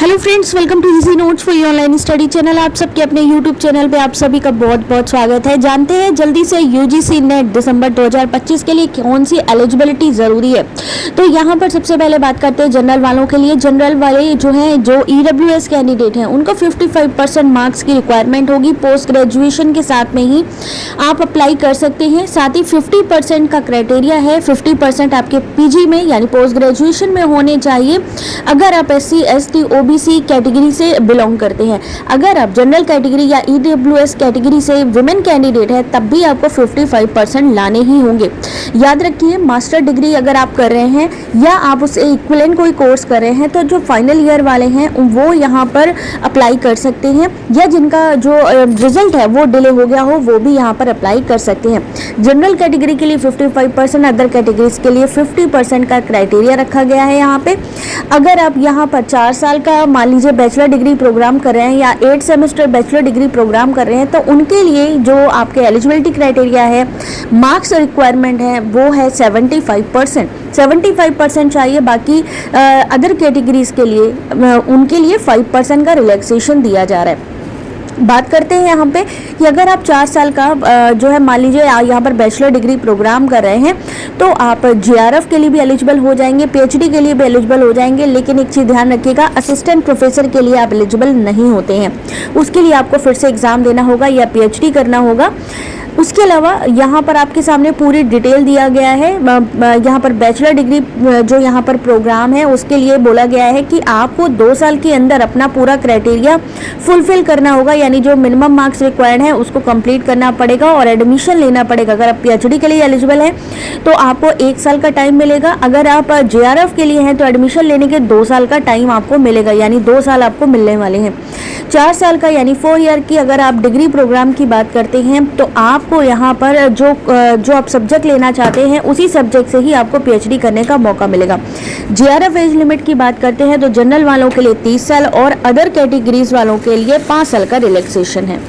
Hello friends, welcome to easy notes for your online study channel. आप सबके अपने YouTube channel पे आप सभी का बहुत बहुत स्वागत है। जानते हैं जल्दी से यूजीसी नेट दिसंबर 2025 के लिए कौन सी एलिजिबिलिटी ज़रूरी है। तो यहाँ पर सबसे पहले बात करते हैं जनरल वालों के लिए। जनरल वाले जो हैं, जो ईडब्ल्यूएस कैंडिडेट हैं, उनको 55% मार्क्स की रिक्वायरमेंट होगी। पोस्ट ग्रेजुएशन के साथ में ही आप अप्लाई कर सकते हैं। साथ ही 50% का क्राइटेरिया है, 50% आपके पीजी में यानी पोस्ट ग्रेजुएशन में होने चाहिए अगर आप SC ST OBC कैटेगरी से बिलोंग करते हैं। अगर आप जनरल कैटेगरी या EWS कैटेगरी से विमेन कैंडिडेट है तब भी आपको 55% लाने ही होंगे। याद रखिए, मास्टर डिग्री अगर आप कर रहे हैं या आप उस इक्विवेलेंट कोई कोर्स कर रहे हैं तो जो फाइनल ईयर वाले हैं वो यहाँ पर अप्लाई कर सकते हैं, या जिनका जो रिजल्ट है वो डिले हो गया हो वो भी यहाँ पर अप्लाई कर सकते हैं। जनरल कैटेगरी के लिए 55%, अदर कैटेगरीज के लिए 50% का क्राइटेरिया रखा गया है। यहाँ पे अगर आप यहाँ पर 4 साल का मान लीजिए बैचलर डिग्री प्रोग्राम कर रहे हैं या 8 सेमेस्टर बैचलर डिग्री प्रोग्राम कर रहे हैं तो उनके लिए जो आपके एलिजिबिलिटी क्राइटेरिया है, मार्क्स रिक्वायरमेंट है, वो है 75%। 75% चाहिए। बाकी अदर कैटेगरीज के लिए उनके लिए 5% का रिलैक्सेशन दिया जा रहा है। बात करते हैं यहाँ पे कि अगर आप 4 साल का जो है मान लीजिए यहाँ पर बैचलर डिग्री प्रोग्राम कर रहे हैं तो आप JRF के लिए भी एलिजिबल हो जाएंगे, PhD के लिए भी एलिजिबल हो जाएंगे। लेकिन एक चीज़ ध्यान रखिएगा, असिस्टेंट प्रोफेसर के लिए आप एलिजिबल नहीं होते हैं। उसके लिए आपको फिर से एग्ज़ाम देना होगा या PhD करना होगा। उसके अलावा यहाँ पर आपके सामने पूरी डिटेल दिया गया है। यहाँ पर बैचलर डिग्री जो यहाँ पर प्रोग्राम है उसके लिए बोला गया है कि आपको 2 साल के अंदर अपना पूरा क्राइटेरिया फुलफिल करना होगा, यानी जो मिनिमम मार्क्स रिक्वायर्ड है उसको कंप्लीट करना पड़ेगा और एडमिशन लेना पड़ेगा। अगर आप PhD के लिए एलिजिबल हैं तो आपको 1 साल का टाइम मिलेगा। अगर आप JRF के लिए हैं तो एडमिशन लेने के 2 साल का टाइम आपको मिलेगा, यानी 2 साल आपको मिलने वाले हैं। 4 साल का यानी 4 ईयर की अगर आप डिग्री प्रोग्राम की बात करते हैं तो आपको यहाँ पर जो आप सब्जेक्ट लेना चाहते हैं उसी सब्जेक्ट से ही आपको PhD करने का मौका मिलेगा। JRF एज लिमिट की बात करते हैं तो जनरल वालों के लिए 30 साल और अदर कैटेगरीज वालों के लिए 5 साल का रिलैक्सेशन है।